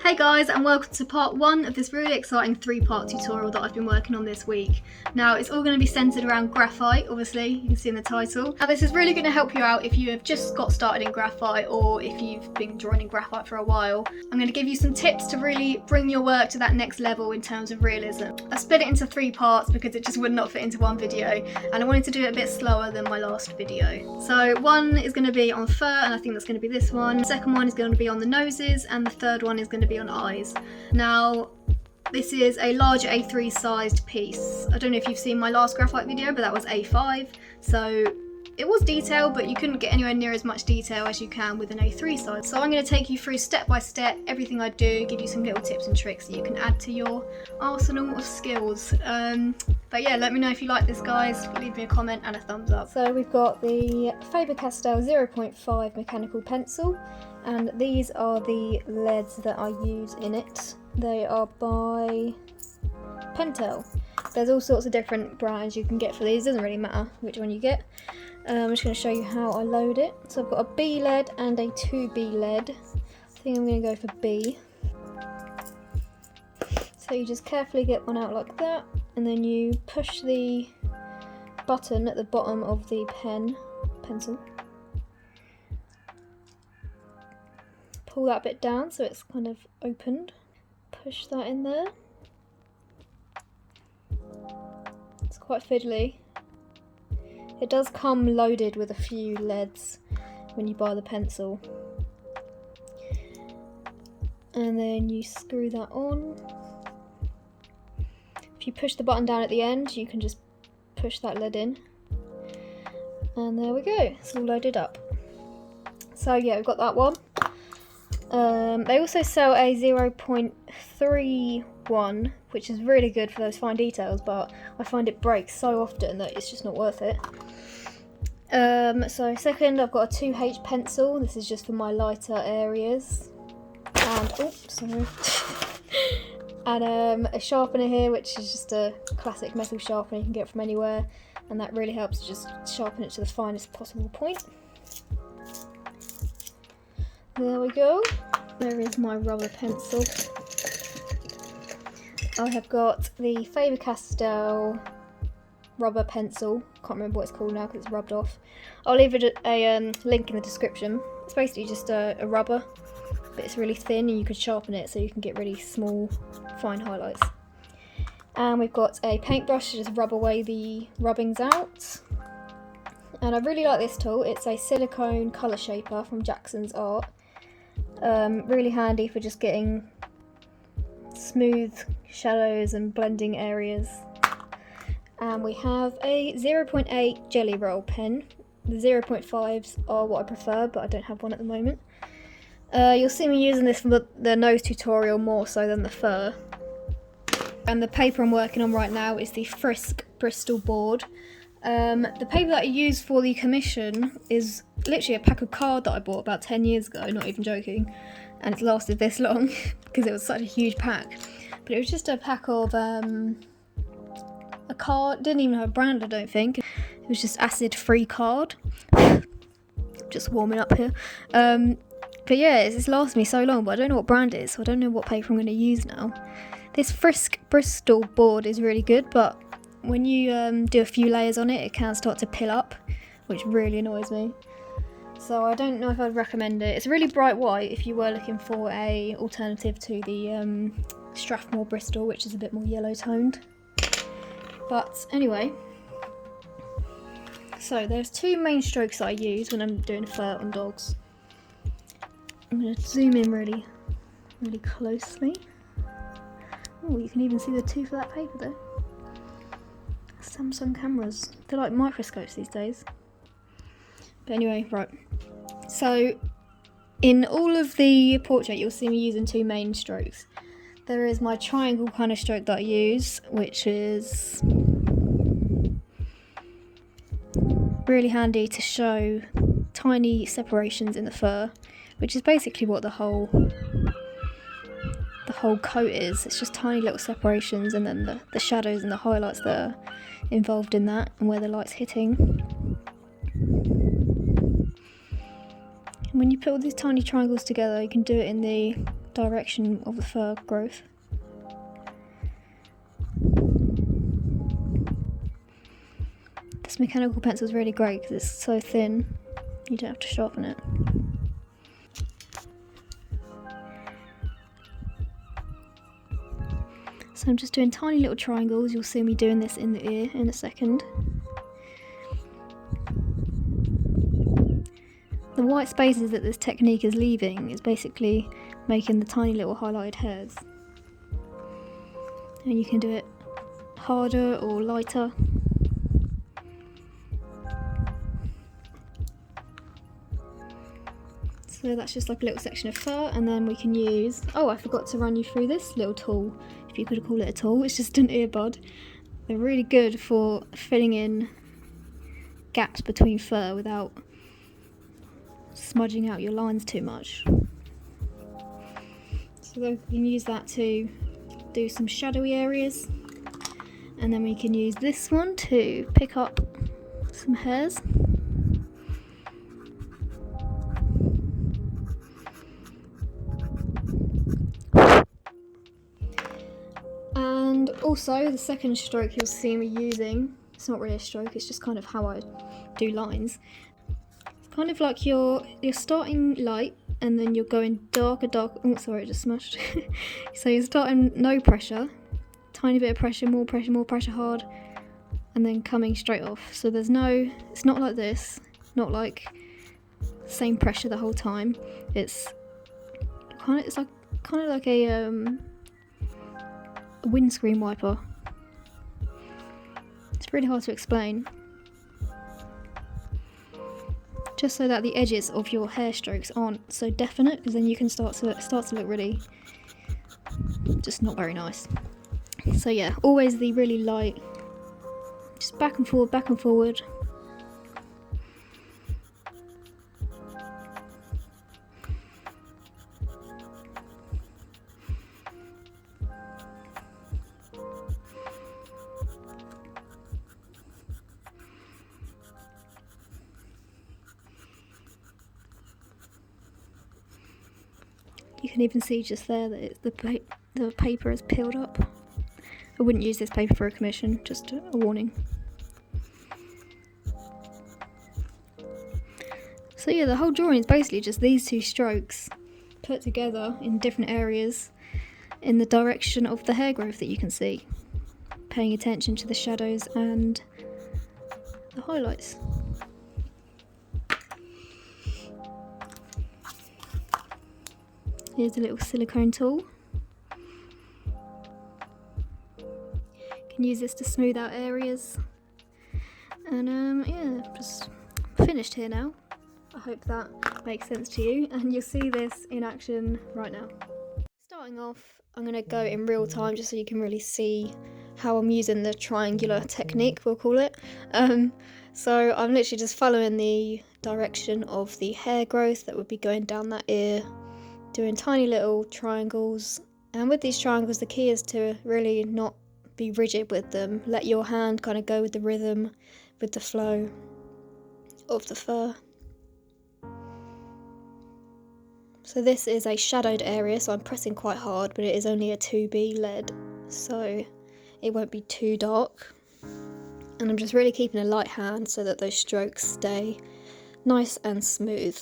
Hey guys, and welcome to part 1 of this really exciting 3-part tutorial that I've been working on this week. Now it's all going to be centred around graphite, obviously, you can see in the title. Now this is really going to help you out if you have just got started in graphite or if you've been drawing in graphite for a while. I'm going to give you some tips to really bring your work to that next level in terms of realism. I split it into 3 parts because it just would not fit into one video, and I wanted to do it a bit slower than my last video. So one is going to be on fur, and I think that's going to be this one. The second one is going to be on the noses, and the third one is going to be on eyes. Now this is a large A3 sized piece. I don't know if you've seen my last graphite video, but that was A5, so it was detailed, but you couldn't get anywhere near as much detail as you can with an A3 size. So I'm going to take you through step by step everything I do, give you some little tips and tricks that you can add to your arsenal of skills. But yeah, let me know if you like this, guys. Leave me a comment and a thumbs up. So we've got the Faber Castell 0.5 mechanical pencil, and these are the leads that I use in it. They are by Pentel. There's all sorts of different brands you can get for these, doesn't really matter which one you get. I'm just going to show you how I load it. So I've got a B lead and a 2B lead. I think I'm going to go for B. So you just carefully get one out like that, and then you push the button at the bottom of the pencil. Pull that bit down so it's kind of opened. Push that in there. It's quite fiddly. It does come loaded with a few leads when you buy the pencil. And then you screw that on. If you push the button down at the end, you can just push that lead in. And there we go, it's all loaded up. So yeah, we've got that one. They also sell a 0.31, which is really good for those fine details, but I find it breaks so often that it's just not worth it. So second, I've got a 2H pencil. This is just for my lighter areas. And, oops, sorry. And a sharpener here, which is just a classic metal sharpener you can get from anywhere, and that really helps to just sharpen it to the finest possible point. There we go. There is my rubber pencil. I have got the Faber Castell rubber pencil. Can't remember what it's called now because it's rubbed off. I'll leave it a link in the description. It's basically just a rubber, but it's really thin and you can sharpen it so you can get really small, fine highlights. And we've got a paintbrush to just rub away the rubbings out. And I really like this tool. It's a silicone colour shaper from Jackson's Art. Really handy for just getting smooth shadows and blending areas. And we have a 0.8 jelly roll pen. The 0.5s are what I prefer, but I don't have one at the moment. You'll see me using this for the nose tutorial more so than the fur. And the paper I'm working on right now is the Frisk Bristol Board. The paper that I use for the commission is literally a pack of card that I bought about 10 years ago, not even joking, and it's lasted this long because it was such a huge pack. But it was just a pack of a card, didn't even have a brand I don't think, it was just acid free card. Just warming up here. But yeah, it's lasted me so long, but I don't know what brand it is, so I don't know what paper I'm going to use now. This Frisk Bristol Board is really good, but when you do a few layers on it, it can start to pill up, which really annoys me. So I don't know if I'd recommend it. It's really bright white if you were looking for a alternative to the Strathmore Bristol, which is a bit more yellow toned. But anyway, so there's 2 main strokes that I use when I'm doing fur on dogs. I'm going to zoom in really closely. Oh, you can even see the tooth of that paper there. Samsung cameras, they're like microscopes these days. But anyway, right. So in all of the portrait you'll see me using 2 main strokes. There is my triangle kind of stroke that I use, which is really handy to show tiny separations in the fur, which is basically what the whole coat is. It's just tiny little separations, and then the shadows and the highlights that are involved in that, and where the light's hitting. And when you put all these tiny triangles together, you can do it in the direction of the fur growth. This mechanical pencil is really great because it's so thin, you don't have to sharpen it. So I'm just doing tiny little triangles. You'll see me doing this in the ear in a second. The white spaces that this technique is leaving is basically making the tiny little highlighted hairs. And you can do it harder or lighter. So that's just like a little section of fur, and then we can use, oh, I forgot to run you through this little tool, if you could call it a tool. It's just an earbud. They're really good for filling in gaps between fur without smudging out your lines too much. So you can use that to do some shadowy areas, and then we can use this one to pick up some hairs. And also the second stroke you'll see me using, it's not really a stroke, it's just kind of how I do lines. It's kind of like you're starting light and then you're going darker, oh sorry, it just smushed. So you're starting no pressure, tiny bit of pressure, more pressure hard, and then coming straight off. So there's no, it's not like this, not like same pressure the whole time. It's kind of like a windscreen wiper. It's really hard to explain. Just so that the edges of your hair strokes aren't so definite, because then you can start to look really just not very nice. So yeah, always the really light, just back and forward. You can even see just there that the paper is peeled up. I wouldn't use this paper for a commission, just a warning. So yeah, the whole drawing is basically just these two strokes put together in different areas in the direction of the hair growth that you can see. Paying attention to the shadows and the highlights. Here's a little silicone tool. You can use this to smooth out areas. And yeah, just finished here now. I hope that makes sense to you, and you'll see this in action right now. Starting off, I'm going to go in real time just so you can really see how I'm using the triangular technique, we'll call it. So I'm literally just following the direction of the hair growth that would be going down that ear, doing tiny little triangles. And with these triangles, the key is to really not be rigid with them. Let your hand kind of go with the rhythm, with the flow of the fur. So this is a shadowed area, so I'm pressing quite hard, but it is only a 2B lead, so it won't be too dark. And I'm just really keeping a light hand so that those strokes stay nice and smooth.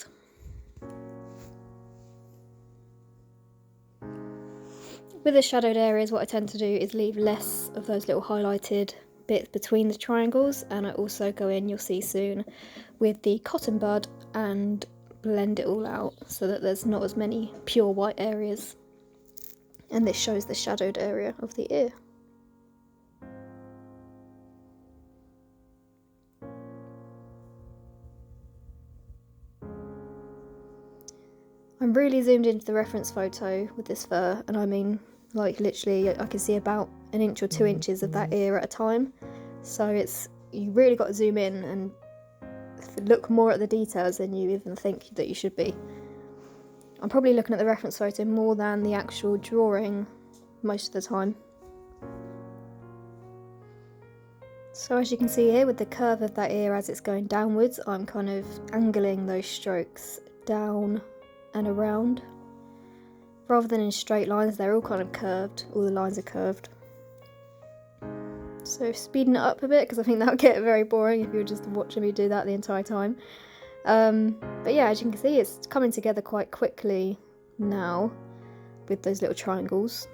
With the shadowed areas, what I tend to do is leave less of those little highlighted bits between the triangles, and I also go in, you'll see soon, with the cotton bud and blend it all out so that there's not as many pure white areas. And this shows the shadowed area of the ear. I'm really zoomed into the reference photo with this fur, and I mean, like, literally I can see about 1 inch or 2 inches of that ear at a time. So you really got to zoom in and look more at the details than you even think that you should be. I'm probably looking at the reference photo more than the actual drawing most of the time. So as you can see here, with the curve of that ear as it's going downwards, I'm kind of angling those strokes down and around rather than in straight lines, they're all kind of curved. All the lines are curved. So speeding it up a bit, because I think that would get very boring if you were just watching me do that the entire time. But yeah, as you can see, it's coming together quite quickly now with those little triangles.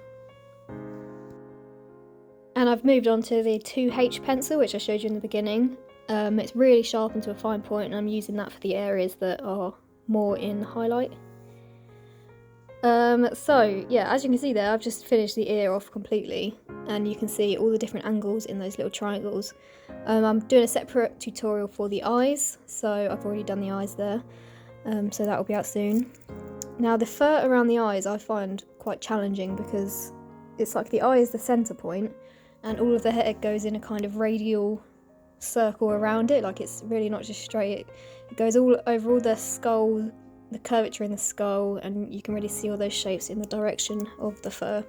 And I've moved on to the 2H pencil, which I showed you in the beginning. It's really sharpened to a fine point, and I'm using that for the areas that are more in highlight. So yeah, as you can see there, I've just finished the ear off completely, and you can see all the different angles in those little triangles. I'm doing a separate tutorial for the eyes, so I've already done the eyes there, so that will be out soon. Now the fur around the eyes I find quite challenging, because it's like the eye is the centre point, and all of the hair goes in a kind of radial circle around it, like it's really not just straight. It goes all over all the skull, the curvature in the skull, and you can really see all those shapes in the direction of the fur.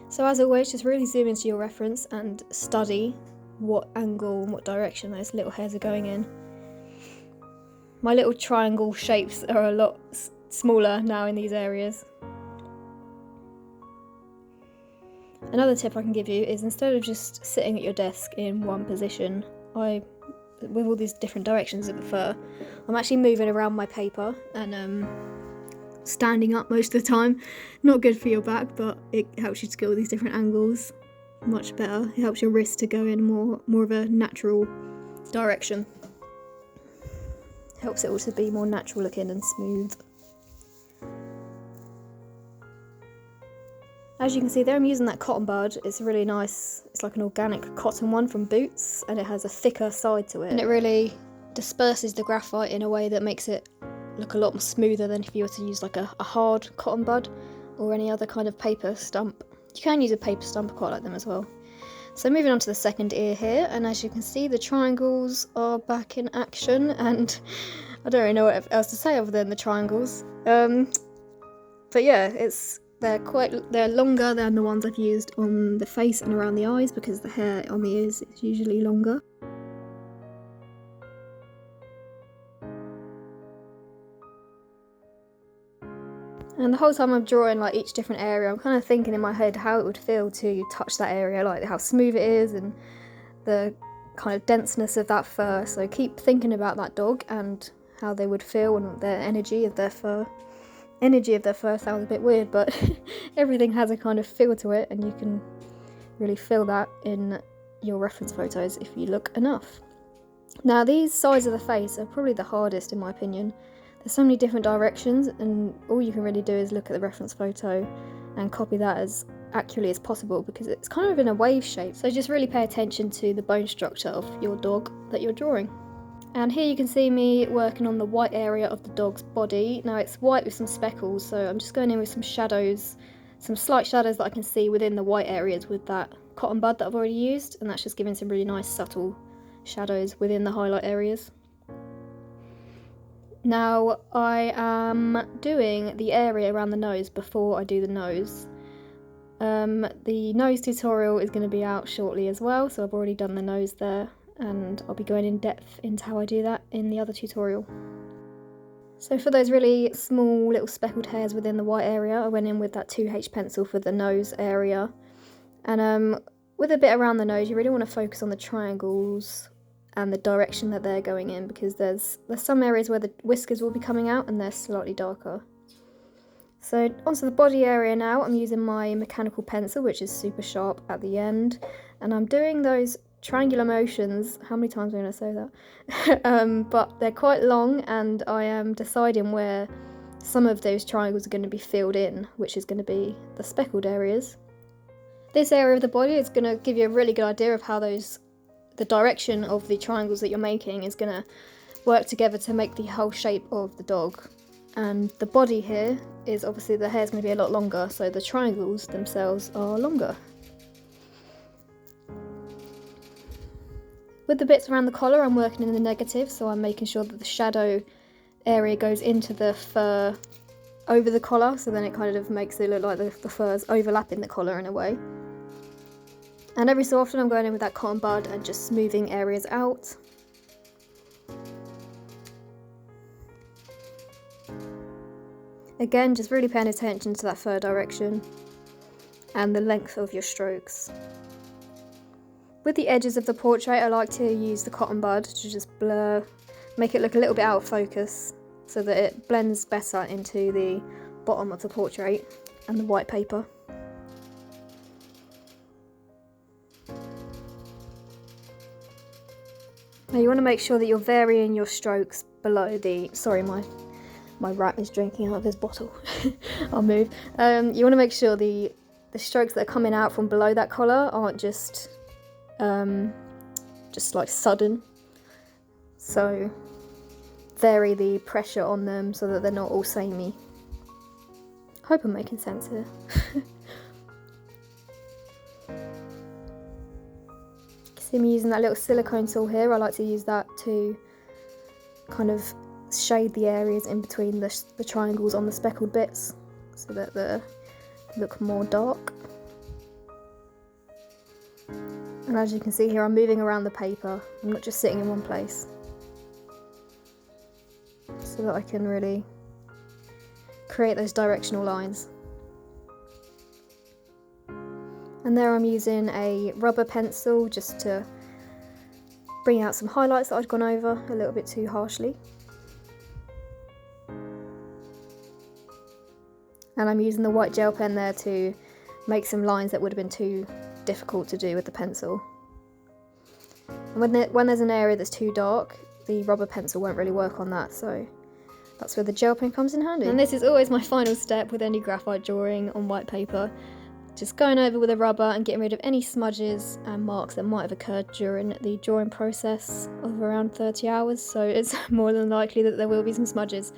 So as always, just really zoom into your reference and study what angle and what direction those little hairs are going in. My little triangle shapes are a lot smaller now in these areas. Another tip I can give you is, instead of just sitting at your desk in one position, with all these different directions of the fur, I'm actually moving around my paper and standing up most of the time. Not good for your back, but it helps you to get all these different angles much better. It helps your wrist to go in more of a natural direction. Helps it all to be more natural looking and smooth. As you can see there, I'm using that cotton bud. It's really nice. It's like an organic cotton one from Boots, and it has a thicker side to it. And it really disperses the graphite in a way that makes it look a lot more smoother than if you were to use like a hard cotton bud or any other kind of paper stump. You can use a paper stump, I quite like them as well. So moving on to the second ear here, and as you can see, the triangles are back in action, and I don't really know what else to say other than the triangles. But yeah, they're longer than the ones I've used on the face and around the eyes, because the hair on the ears is usually longer. And the whole time I'm drawing like each different area, I'm kind of thinking in my head how it would feel to touch that area, like how smooth it is and the kind of denseness of that fur. So keep thinking about that dog and how they would feel, and the energy of their fur. Energy of their fur sounds a bit weird, but everything has a kind of feel to it, and you can really feel that in your reference photos if you look enough. Now these sides of the face are probably the hardest in my opinion. There's so many different directions, and all you can really do is look at the reference photo and copy that as accurately as possible, because it's kind of in a wave shape. So just really pay attention to the bone structure of your dog that you're drawing. And here you can see me working on the white area of the dog's body. Now it's white with some speckles, so I'm just going in with some shadows, some slight shadows that I can see within the white areas with that cotton bud that I've already used, and that's just giving some really nice subtle shadows within the highlight areas. Now I am doing the area around the nose before I do the nose. The nose tutorial is going to be out shortly as well, so I've already done the nose there, and I'll be going in depth into how I do that in the other tutorial. So for those really small little speckled hairs within the white area, I went in with that 2H pencil for the nose area. And with a bit around the nose, you really want to focus on the triangles and the direction that they're going in, because there's some areas where the whiskers will be coming out and they're slightly darker. So onto the body area now, I'm using my mechanical pencil, which is super sharp at the end, and I'm doing those triangular motions. How many times am I going to say that? But they're quite long, and I am deciding where some of those triangles are going to be filled in, which is going to be the speckled areas. This area of the body is going to give you a really good idea of how the direction of the triangles that you're making is going to work together to make the whole shape of the dog. And the body here is obviously, the hair is going to be a lot longer, so the triangles themselves are longer. With the bits around the collar, I'm working in the negative, so I'm making sure that the shadow area goes into the fur over the collar, so then it kind of makes it look like the fur's overlapping the collar in a way. And every so often I'm going in with that cotton bud and just smoothing areas out. Again, just really paying attention to that third direction and the length of your strokes. With the edges of the portrait, I like to use the cotton bud to just blur, make it look a little bit out of focus so that it blends better into the bottom of the portrait and the white paper. Now you want to make sure that you're varying your strokes below the, sorry, my rat is drinking out of his bottle. I'll move. You want to make sure the strokes that are coming out from below that collar aren't just like sudden. So vary the pressure on them so that they're not all samey. Hope I'm making sense here. See me using that little silicone tool here. I like to use that to kind of shade the areas in between the triangles on the speckled bits so that they look more dark. And as you can see here, I'm moving around the paper. I'm not just sitting in one place, so that I can really create those directional lines. And there I'm using a rubber pencil just to bring out some highlights that I'd gone over a little bit too harshly. And I'm using the white gel pen there to make some lines that would have been too difficult to do with the pencil. And when there's an area that's too dark, the rubber pencil won't really work on that, so that's where the gel pen comes in handy. And this is always my final step with any graphite drawing on white paper. Just going over with a rubber and getting rid of any smudges and marks that might have occurred during the drawing process of around 30 hours, so it's more than likely that there will be some smudges.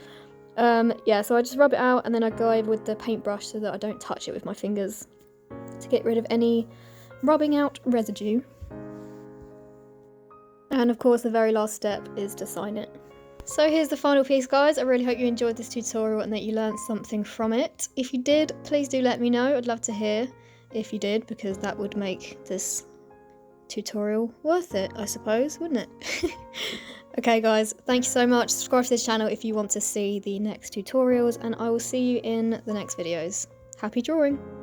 Yeah, so I just rub it out and then I go over with the paintbrush so that I don't touch it with my fingers to get rid of any rubbing out residue. And of course the very last step is to sign it. So here's the final piece, guys. I really hope you enjoyed this tutorial and that you learned something from it. If you did, please do let me know. I'd love to hear if you did, because that would make this tutorial worth it, I suppose, wouldn't it? Okay guys, thank you so much. Subscribe to this channel if you want to see the next tutorials, and I will see you in the next videos. Happy drawing!